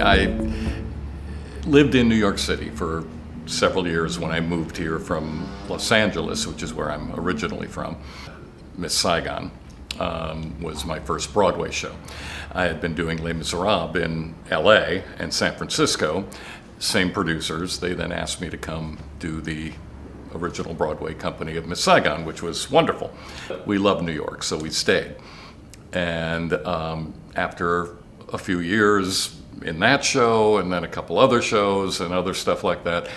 I lived in New York City for several years when I moved here from Los Angeles, which is where I'm originally from. Miss Saigon was my first Broadway show. I had been doing Les Miserables in LA and San Francisco, same producers. They then asked me to come do the original Broadway company of Miss Saigon, which was wonderful. We loved New York, so we stayed. And after a few years in that show, and then a couple other shows and other stuff like that,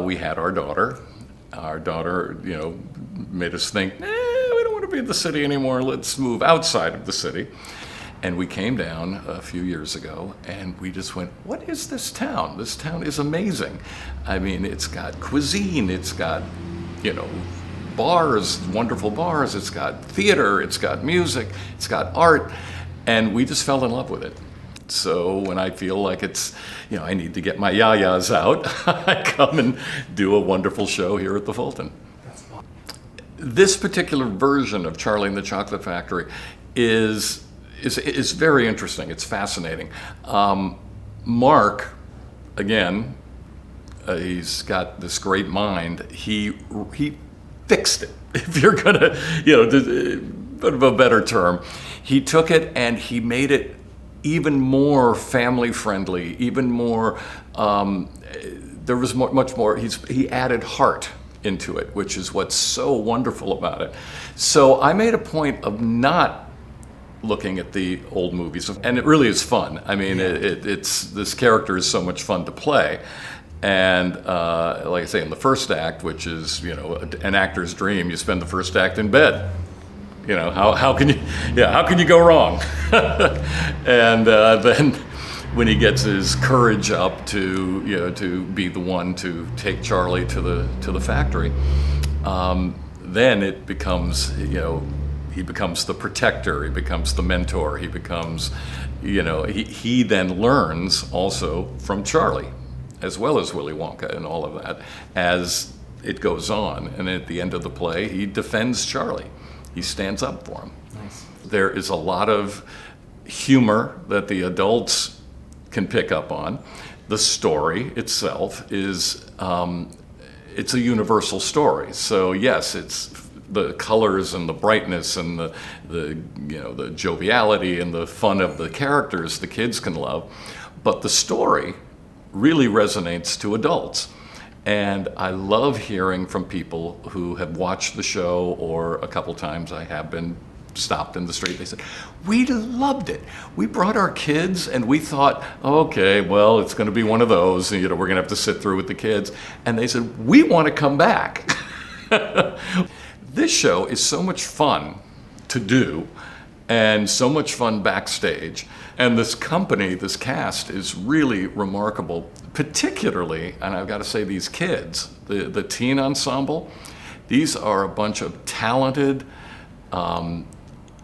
we had our daughter. Our daughter, made us think, we don't want to be in the city anymore. Let's move outside of the city. And we came down a few years ago, and we just went, what is this town? This town is amazing. I mean, it's got cuisine, it's got, bars, wonderful bars, it's got theater, it's got music, it's got art, and we just fell in love with it. So when I feel like it's, I need to get my yayas out, I come and do a wonderful show here at the Fulton. This particular version of Charlie and the Chocolate Factory is very interesting. It's fascinating. Mark, again, he's got this great mind. He fixed it. If you're gonna, bit of a better term, he took it and he made it even more family friendly. Even more. There was much more. He added heart into it, which is what's so wonderful about it. So I made a point of not looking at the old movies, and it really is fun. I mean, it's this character is so much fun to play, and like I say, in the first act, which is an actor's dream, you spend the first act in bed. How can you go wrong? And then when he gets his courage up to be the one to take Charlie to the factory, then it becomes he becomes the protector, he becomes the mentor, he becomes, he then learns also from Charlie, as well as Willy Wonka and all of that, as it goes on. And at the end of the play, he defends Charlie. He stands up for him. Nice. There is a lot of humor that the adults can pick up on. The story itself is, it's a universal story. So yes, it's the colors and the brightness and the joviality and the fun of the characters the kids can love, but the story really resonates to adults. And I love hearing from people who have watched the show, or a couple times I have been stopped in the street. They said, we loved it. We brought our kids and we thought, okay, well, it's going to be one of those, and, we're going to have to sit through with the kids. And they said, we want to come back. This show is so much fun to do, and so much fun backstage. And this company, this cast, is really remarkable, particularly, and I've got to say, these kids, the teen ensemble, these are a bunch of talented,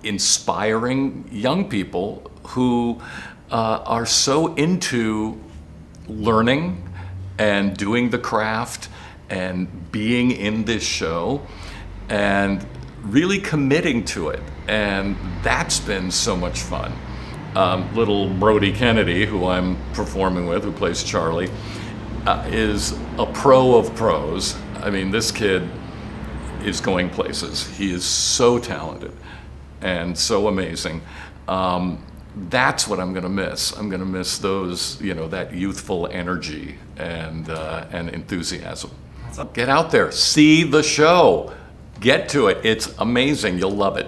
inspiring young people who are so into learning and doing the craft and being in this show and really committing to it. And that's been so much fun. Little Brody Kennedy, who I'm performing with, who plays Charlie, is a pro of pros. I mean, this kid is going places. He is so talented and so amazing. That's what I'm going to miss. I'm going to miss those, that youthful energy and enthusiasm. Get out there, see the show, get to it. It's amazing. You'll love it.